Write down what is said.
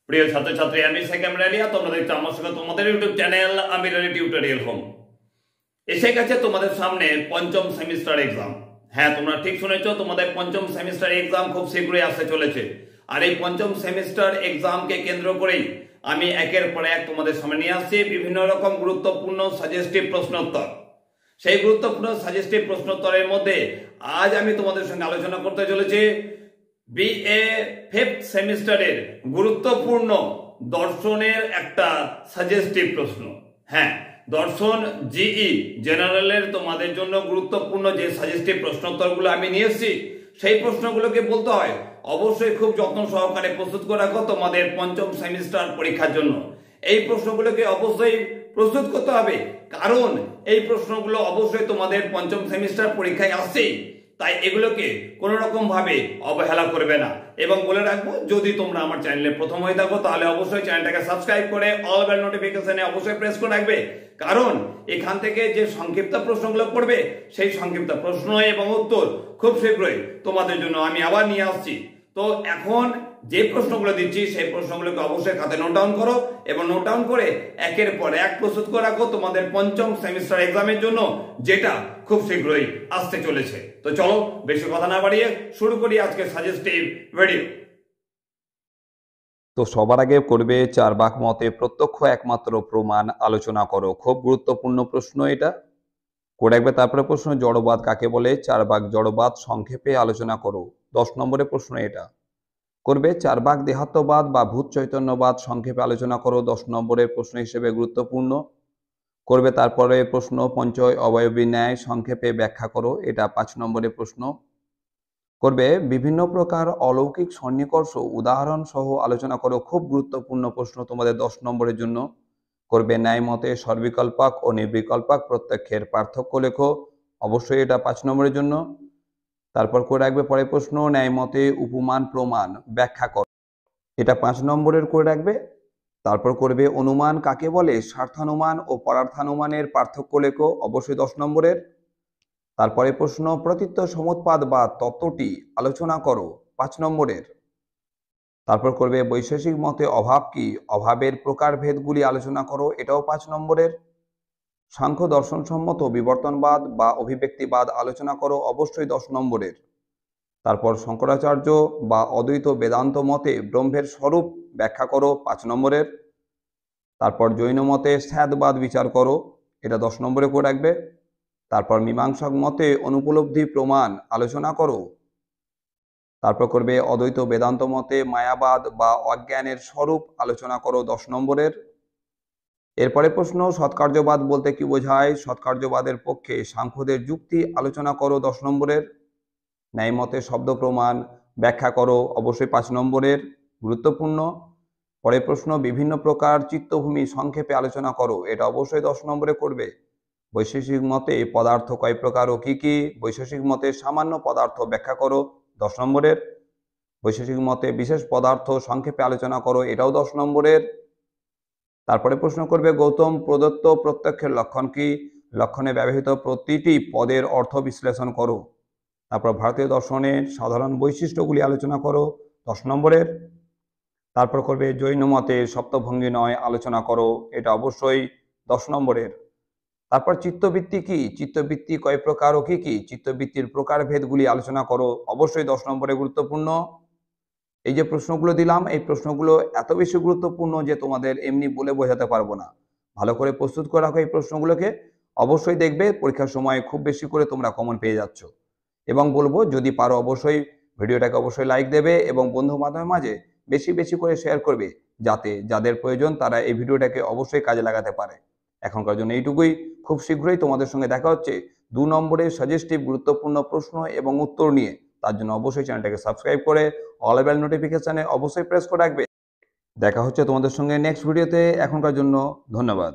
প্রিয় ছাত্রছাত্রী, আমি সেকেম রালিয়া। তোমরা দেখছো আমার সঙ্গে তোমাদের ইউটিউব চ্যানেল আমিরালি টিউটোরিয়াল হোম। এসে গেছে তোমাদের সামনে পঞ্চম সেমিস্টার এক্সাম। হ্যাঁ, তোমরা ঠিক শুনেছো, তোমাদের পঞ্চম সেমিস্টার এক্সাম খুব শীঘ্রই আসতে চলেছে। আর এই পঞ্চম সেমিস্টার এক্সামকে কেন্দ্র করেই আমি একের পর এক তোমাদের সামনে নিয়ে আসছি বিভিন্ন রকম গুরুত্বপূর্ণ সাজেস্টিভ প্রশ্নোত্তর। সেই গুরুত্বপূর্ণ সাজেস্টিভ প্রশ্নোত্তরের মধ্যে আজ আমি তোমাদের সঙ্গে আলোচনা করতে চলেছি বিএ ফিফথ সেমিস্টারের গুরুত্বপূর্ণ দর্শনের একটা সাজেস্টিভ প্রশ্ন। হ্যাঁ, দর্শন জিই জেনারেলের তোমাদের জন্য গুরুত্বপূর্ণ যে সাজেস্টিভ প্রশ্নোত্তরগুলো আমি নিয়ে এসেছি, সেই প্রশ্নগুলোকে বলতে হয় অবশ্যই খুব যত্ন সহকারে প্রস্তুত করে রাখো তোমাদের পঞ্চম সেমিস্টার পরীক্ষার জন্য। এই প্রশ্নগুলোকে অবশ্যই প্রস্তুত করতে হবে, কারণ এই প্রশ্নগুলো অবশ্যই তোমাদের পঞ্চম সেমিস্টার পরীক্ষায় আসছেই। তাই এগুলোকে কোনো রকম ভাবে অবহেলা করবে না। এবং বলে রাখবো, যদি তোমরা আমার চ্যানেলে প্রথম হয়ে থাকো তাহলে অবশ্যই চ্যানেলটাকে সাবস্ক্রাইব করে অল বেল নোটিফিকেশনে অবশ্যই প্রেস করে রাখবে, কারণ এখান থেকে যে সংক্ষিপ্ত প্রশ্নগুলো পড়বে সেই সংক্ষিপ্ত প্রশ্ন এবং উত্তর খুব শীঘ্রই তোমাদের জন্য আমি আবার নিয়ে আসছি। তো এখন যে প্রশ্নগুলো দিচ্ছি সেই প্রশ্নগুলোকে অবশ্যই খাতে নোট ডাউন করো এবং নোট ডাউন করে একের পর এক প্রস্তুত করে রাখো তোমাদের পঞ্চম সেমিস্টার এক্সামের জন্য, যেটা খুব শীঘ্রই আসতে চলেছে। তো চলো বেশি কথা না বাড়িয়ে শুরু করি আজকে সাজেস্টিভ ভিডিও। তো সবার আগে করবে 4 ভাগ মতে প্রত্যক্ষ একমাত্র প্রমাণ আলোচনা করো। খুব গুরুত্বপূর্ণ প্রশ্ন এটা, করে রাখবে। তারপরে প্রশ্ন জড়বাদ কাকে বলে, 4 ভাগ জড়বাদ সংক্ষেপে আলোচনা করো। 10 নম্বরের প্রশ্ন এটা করবে। 4 ভাগ দেহাত্মবাদ বা ভূত চৈতন্যবাদ সংক্ষেপে আলোচনা করো, 10 নম্বরের প্রশ্ন হিসেবে গুরুত্বপূর্ণ করবে। তারপরে প্রশ্ন পঞ্চয় অবয়বী ন্যায় সংক্ষেপে ব্যাখ্যা করো, এটা 5 নম্বরের প্রশ্ন করবে। বিভিন্ন প্রকার অলৌকিক সন্নিকর্ষ উদাহরণ সহ আলোচনা করো, খুব গুরুত্বপূর্ণ প্রশ্ন তোমাদের 10 নম্বরের জন্য করবে। ন্যায় মতে সর্বিকল্পক ও নির্বিকল্পক প্রত্যক্ষের পার্থক্য লেখো, অবশ্যই এটা 5 নম্বরের জন্য। তারপর করে রাখবে পরের প্রশ্ন ন্যায় মতে উপমান প্রমাণ ব্যাখ্যা করো, এটা 5 নম্বরের করে রাখবে। তারপর করবে অনুমান কাকে বলে, স্বার্থানুমান ও পরার্থানুমানের পার্থক্য লেখো, অবশ্যই 10 নম্বরের। তারপরে প্রশ্ন প্রতীত্ব সমুৎপাদ বা তত্ত্বটি আলোচনা করো, 5 নম্বরের। তারপর করবে বৈশেষিক মতে অভাব কি, অভাবের প্রকারভেদগুলি আলোচনা করো, এটাও 5 নম্বরের। সাংখ্য দর্শন সম্মত বিবর্তনবাদ বা অভিব্যক্তিবাদ আলোচনা করো, অবশ্যই 10 নম্বরের। তারপর শঙ্করাচার্য বা অদ্বৈত বেদান্ত মতে ব্রহ্মের স্বরূপ ব্যাখ্যা করো, 5 নম্বরের। তারপর জৈন মতে স্যাদবাদ বিচার করো, এটা 10 নম্বরে করে রাখবে। তারপর মীমাংসক মতে অনুপলব্ধি প্রমাণ আলোচনা করো। তারপর করবে অদ্বৈত বেদান্ত মতে মায়াবাদ বা অজ্ঞানের স্বরূপ আলোচনা করো, 10 নম্বরের। এরপরে প্রশ্ন সৎকার্যবাদ বলতে কি বোঝায়, সৎকার্যবাদের পক্ষে সাংখ্যদের যুক্তি আলোচনা করো, 10 নম্বরের। ন্যায় মতে শব্দ প্রমাণ ব্যাখ্যা করো, অবশ্যই 5 নম্বরের, গুরুত্বপূর্ণ। পরের প্রশ্ন বিভিন্ন প্রকার চিত্তভূমি সংক্ষেপে আলোচনা করো, এটা অবশ্যই 10 নম্বরে করবে। বৈশেষিক মতে পদার্থ কয় প্রকার ও কি কি, বৈশেষিক মতে সামান্য পদার্থ ব্যাখ্যা করো, 10 নম্বরের। বৈশেষিক মতে বিশেষ পদার্থ সংক্ষেপে আলোচনা করো, এটাও 10 নম্বরের। তারপরে প্রশ্ন করবে গৌতম প্রদত্ত প্রত্যক্ষের লক্ষণ কি, লক্ষণে ব্যবহৃত প্রতিটি পদের অর্থ বিশ্লেষণ করো। তারপর ভারতীয় দর্শনের সাধারণ বৈশিষ্ট্যগুলি আলোচনা করো, 10 নম্বরের। তারপর করবে জৈন মতে সপ্তভঙ্গি নয় আলোচনা করো, এটা অবশ্যই 10 নম্বরের। তারপর চিত্তবৃত্তি কি, চিত্তবৃত্তি কয় প্রকার ও কি কি, চিত্তবৃত্তির প্রকারভেদগুলি আলোচনা করো, অবশ্যই 10 নম্বরে গুরুত্বপূর্ণ। এই যে প্রশ্নগুলো দিলাম, এই প্রশ্নগুলো এত বেশি গুরুত্বপূর্ণ যে তোমাদের এমনি বলে বোঝাতে পারবো না। ভালো করে প্রস্তুত করে রাখো এই প্রশ্নগুলোকে, অবশ্যই দেখবে পরীক্ষার সময় খুব বেশি করে তোমরা কমন পেয়ে যাচ্ছ। এবং বলবো যদি পারো অবশ্যই ভিডিওটাকে অবশ্যই লাইক দেবে এবং বন্ধু বান্ধবের মাঝে বেশি বেশি করে শেয়ার করবে, যাতে যাদের প্রয়োজন তারা এই ভিডিওটাকে অবশ্যই কাজে লাগাতে পারে। এখনকার জন্য এইটুকুই, খুব শীঘ্রই তোমাদের সঙ্গে দেখা হচ্ছে 2 নম্বরের সাজেস্টিভ গুরুত্বপূর্ণ প্রশ্ন এবং উত্তর নিয়ে। তার জন্য অবশ্যই চ্যানেলটাকে সাবস্ক্রাইব করে অল বেল নোটিফিকেশনে অবশ্যই প্রেস করে রাখবে। দেখা হচ্ছে তোমাদের সঙ্গে নেক্সট ভিডিওতে। এখনকার জন্য ধন্যবাদ।